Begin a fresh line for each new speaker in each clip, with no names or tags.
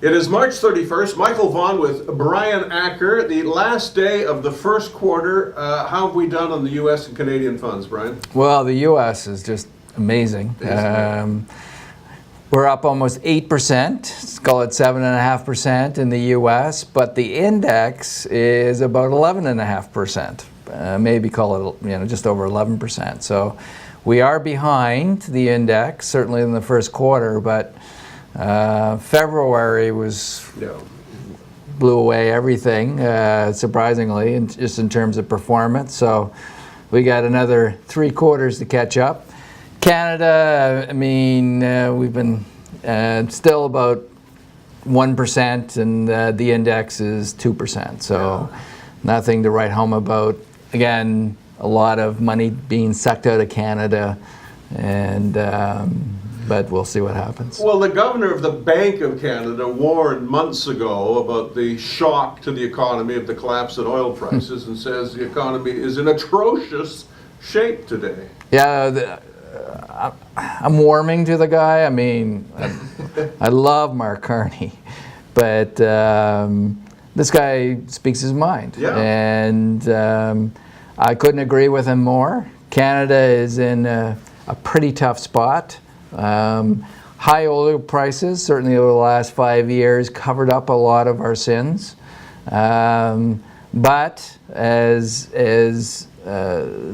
It is March 31st. Michael Vaughn with Brian Acker. The last day of the first quarter. How have we done on the U.S. and Canadian funds, Brian?
Well, the U.S. is just amazing. We're up almost 8%, let's call it 7.5% in the U.S., but the index is about 11.5%. Maybe call it just over 11%. So we are behind the index, certainly in the first quarter, but February blew away everything, surprisingly, just in terms of performance. So we got another 3 quarters to catch up. Canada, I mean, we've been still about 1%, and the index is 2%. So nothing to write home about. Again, a lot of money being sucked out of Canada, and but we'll see what happens.
Well, the governor of the Bank of Canada warned months ago about the shock to the economy of the collapse in oil prices and says the economy is in atrocious shape today.
Yeah, I'm warming to the guy. I mean, I love Mark Carney, but this guy speaks his mind.
Yeah.
And I couldn't agree with him more. Canada is in a pretty tough spot. High oil prices, certainly over the last 5 years, covered up a lot of our sins. But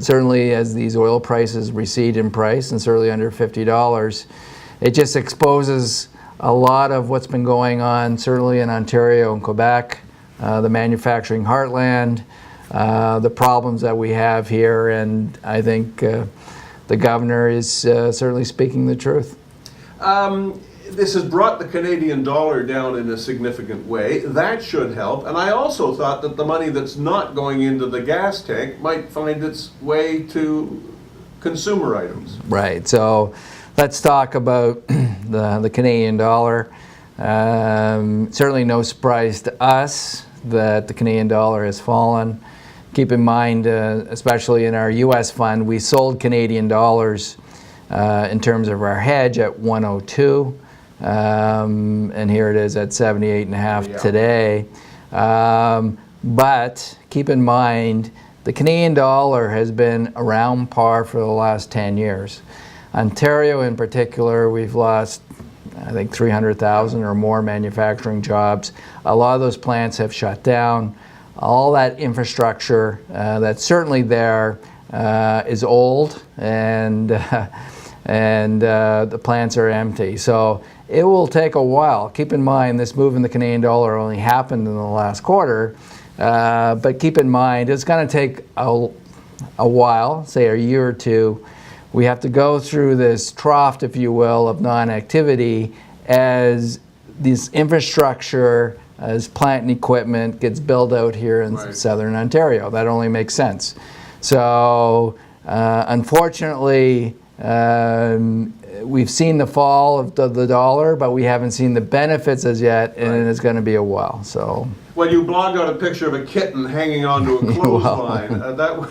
certainly as these oil prices recede in price, and certainly under $50, it just exposes a lot of what's been going on, certainly in Ontario and Quebec, the manufacturing heartland, the problems that we have here, and I think the governor is certainly speaking the truth.
This has brought the Canadian dollar down in a significant way. That should help. And I also thought that the money that's not going into the gas tank might find its way to consumer items.
Right. So let's talk about the Canadian dollar. Certainly no surprise to us that the Canadian dollar has fallen. Keep in mind, especially in our U.S. fund, we sold Canadian dollars in terms of our hedge at 102. And here it is at 78.5 today. But keep in mind, the Canadian dollar has been around par for the last 10 years. Ontario in particular, we've lost, I think, 300,000 or more manufacturing jobs. A lot of those plants have shut down. All that infrastructure that's certainly there is old, and the plants are empty. So it will take a while. Keep in mind, this move in the Canadian dollar only happened in the last quarter, but keep in mind, it's going to take a while, say a year or two. We have to go through this trough, if you will, of non-activity as this infrastructure, as plant and equipment gets built out here in southern Ontario. That only makes sense. So unfortunately, we've seen the fall of the dollar, but we haven't seen the benefits as yet, and it's going to be a while. So.
Well, you blogged out a picture of a kitten hanging onto a clothesline. I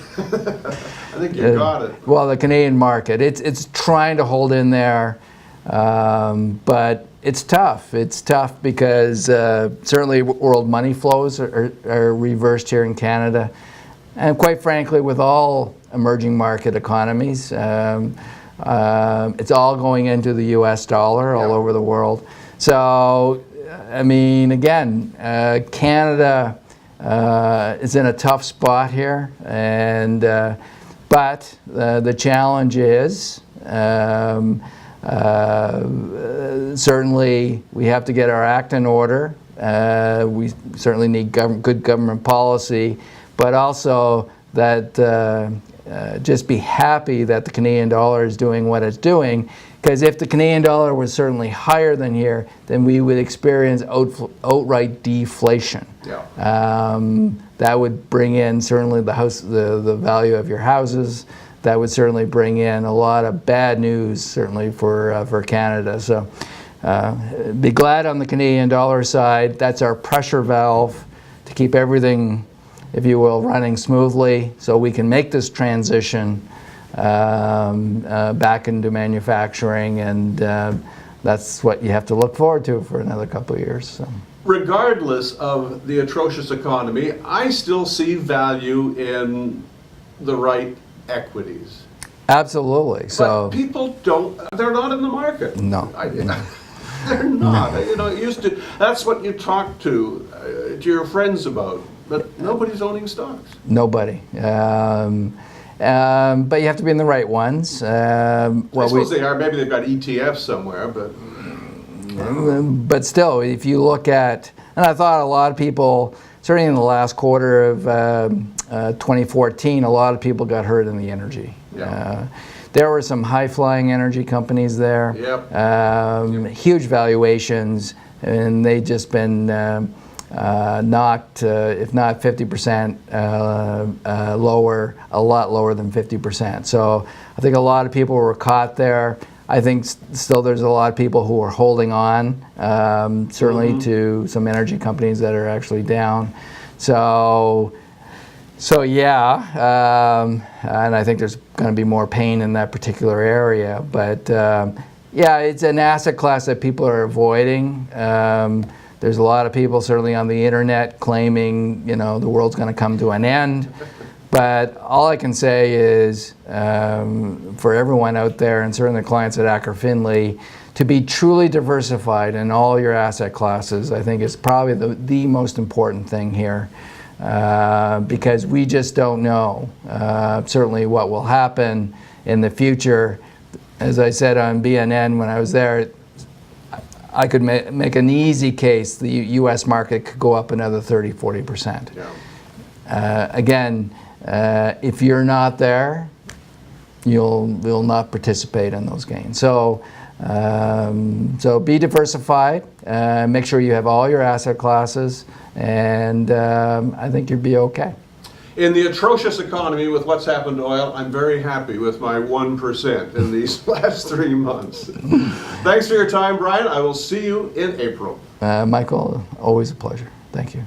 think you got it.
Well, the Canadian market, it's trying to hold in there, but it's tough. It's tough because certainly world money flows are reversed here in Canada, and quite frankly, with all emerging market economies, it's all going into the U.S. dollar all over the world. So, I mean, again, Canada is in a tough spot here, and but the challenge is certainly we have to get our act in order. We certainly need good government policy, but also that just be happy that the Canadian dollar is doing what it's doing, because if the Canadian dollar was certainly higher than here, then we would experience outright deflation. That would bring in certainly the value of your houses. That would certainly bring in a lot of bad news, certainly for Canada. So be glad on the Canadian dollar side. That's our pressure valve to keep everything, if you will, running smoothly so we can make this transition back into manufacturing and that's what you have to look forward to for another couple of years. So.
Regardless of the atrocious economy, I still see value in the right equities.
Absolutely. So
but people they're not in the market.
No.
They're not. You know, it used to, that's what you talk to your friends about, but nobody's owning stocks.
Nobody. But you have to be in the right ones.
I suppose they are. Maybe they've got ETFs somewhere, but...
But still, if you look at, and I thought a lot of people, certainly in the last quarter of 2014, a lot of people got hurt in the energy.
Yeah.
There were some high-flying energy companies there, huge valuations, and they've just been knocked, if not 50% lower, a lot lower than 50%. So I think a lot of people were caught there. I think still there's a lot of people who are holding on, certainly to some energy companies that are actually down. So yeah, and I think there's going to be more pain in that particular area. But yeah, it's an asset class that people are avoiding. There's a lot of people certainly on the internet claiming, you know, the world's going to come to an end. But all I can say is for everyone out there, and certainly the clients at Acker Finley, to be truly diversified in all your asset classes, I think is probably the most important thing here. Because we just don't know certainly what will happen in the future. As I said on BNN when I was there, I could make an easy case the U.S. market could go up another 30–40%. Yeah. Again, if you're not there, you'll not participate in those gains. So, so be diversified. Make sure you have all your asset classes, and I think you'll be okay.
In the atrocious economy with what's happened to oil, I'm very happy with my 1% in these last 3 months. Thanks for your time, Brian. I will see you in April.
Michael, always a pleasure. Thank you.